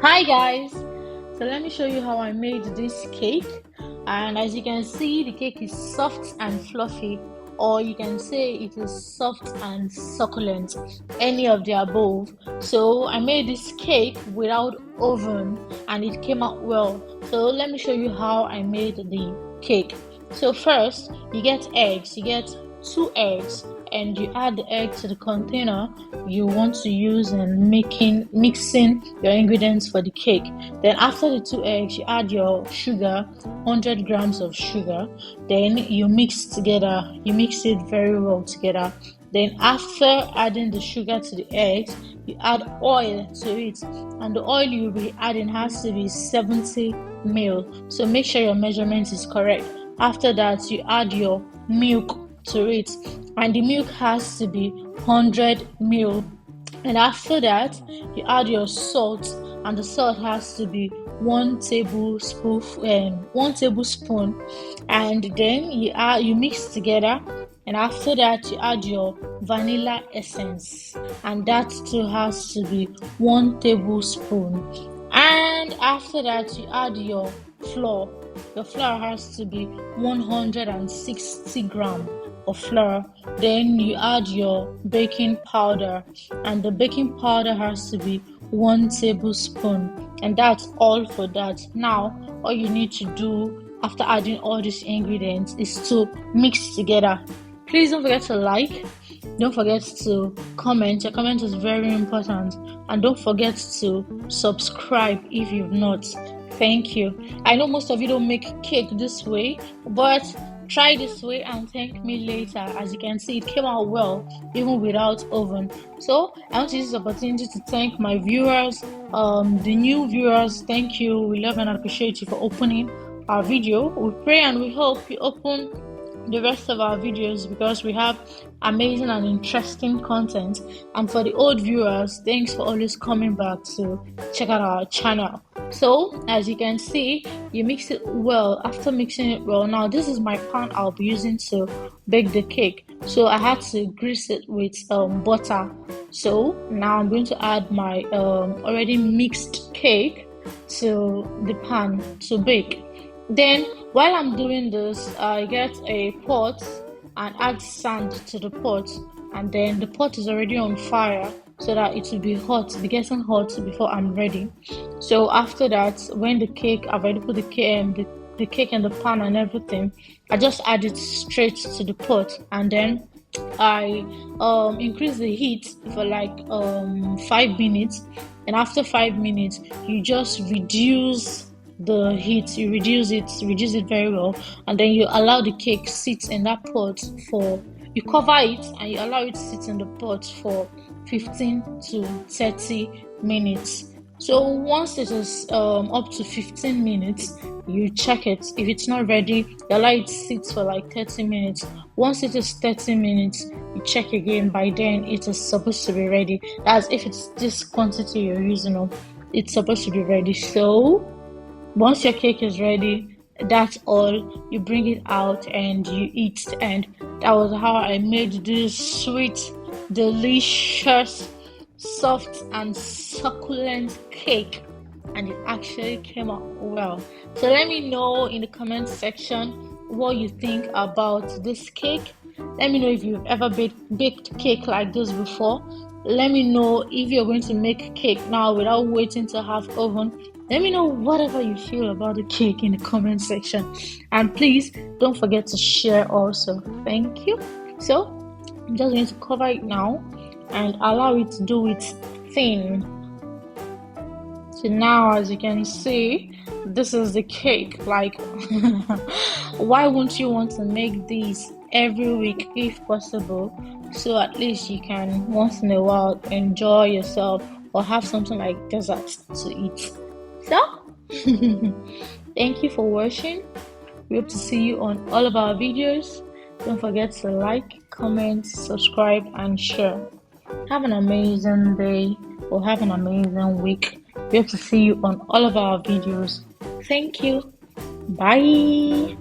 Hi guys, so let me show you how I made this cake. And as you can see, the cake is soft and fluffy, or you can say it is soft and succulent, any of the above. So I made this cake without oven and it came out well. So let me show you how I made the cake. So first you get eggs, you get two eggs, and you add the egg to the container you want to use in mixing your ingredients for the cake. Then after the two eggs, you add your sugar, 100 grams of sugar. Then you mix together, you mix it very well together. Then after adding the sugar to the eggs, you add oil to it, and the oil you'll be adding has to be 70 ml. So make sure your measurement is correct. After that, you add your milk to it, and the milk has to be 100 ml. And after that, you add your salt, and the salt has to be 1 tablespoon, and then you mix together. And after that, you add your vanilla essence, and that too has to be 1 tablespoon. And after that, you add your flour. Your flour has to be 160 gram of flour. Then you add your baking powder, and the baking powder has to be 1 tablespoon. And that's all for that. Now all you need to do after adding all these ingredients is to mix together. Please don't forget to like, don't forget to comment. Your comment is very important, and don't forget to subscribe if you've not. Thank you. I know most of you don't make cake this way, but try this way and thank me later. As you can see, it came out well even without oven. So I want to use this opportunity to thank my viewers, the new viewers. Thank you. We love and appreciate you for opening our video. We pray and we hope you open the rest of our videos, because we have amazing and interesting content. And for the old viewers, thanks for always coming back to check out our channel. So as you can see, you mix it well. After mixing it well, now this is my pan I'll be using to bake the cake. So I had to grease it with butter. So now I'm going to add my already mixed cake to the pan to bake. Then while I'm doing this, I get a pot and add sand to the pot, and then the pot is already on fire so that it will be getting hot before I'm ready. So after that, when I've already put the cake in the pan and everything, I just add it straight to the pot, and then I increase the heat for like 5 minutes. And after 5 minutes, you just reduce the heat, you reduce it very well, and then you allow the cake sit in that pot you cover it and you allow it to sit in the pot for 15 to 30 minutes. So once it is up to 15 minutes, you check it. If it's not ready, you allow it to sit for like 30 minutes. Once it is 30 minutes, you check again. By then it is supposed to be ready. That's if it's this quantity you're using, it's supposed to be ready. So once your cake is ready, that's all. You bring it out and you eat. And that was how I made this sweet, delicious, soft and succulent cake, and it actually came out well. So let me know in the comment section what you think about this cake. Let me know if you've ever baked cake like this before. Let me know if you're going to make cake now without waiting to have oven. Let me know whatever you feel about the cake in the comment section, and please don't forget to share also. Thank you. So I'm just going to cover it now and allow it to do its thing. So now, as you can see, this is the cake. Like why wouldn't you want to make these every week if possible, so at least you can once in a while enjoy yourself or have something like dessert to eat. So thank you for watching. We hope to see you on all of our videos. Don't forget to like, comment, subscribe and share. Have an amazing day or have an amazing week. We hope to see you on all of our videos. Thank you. Bye.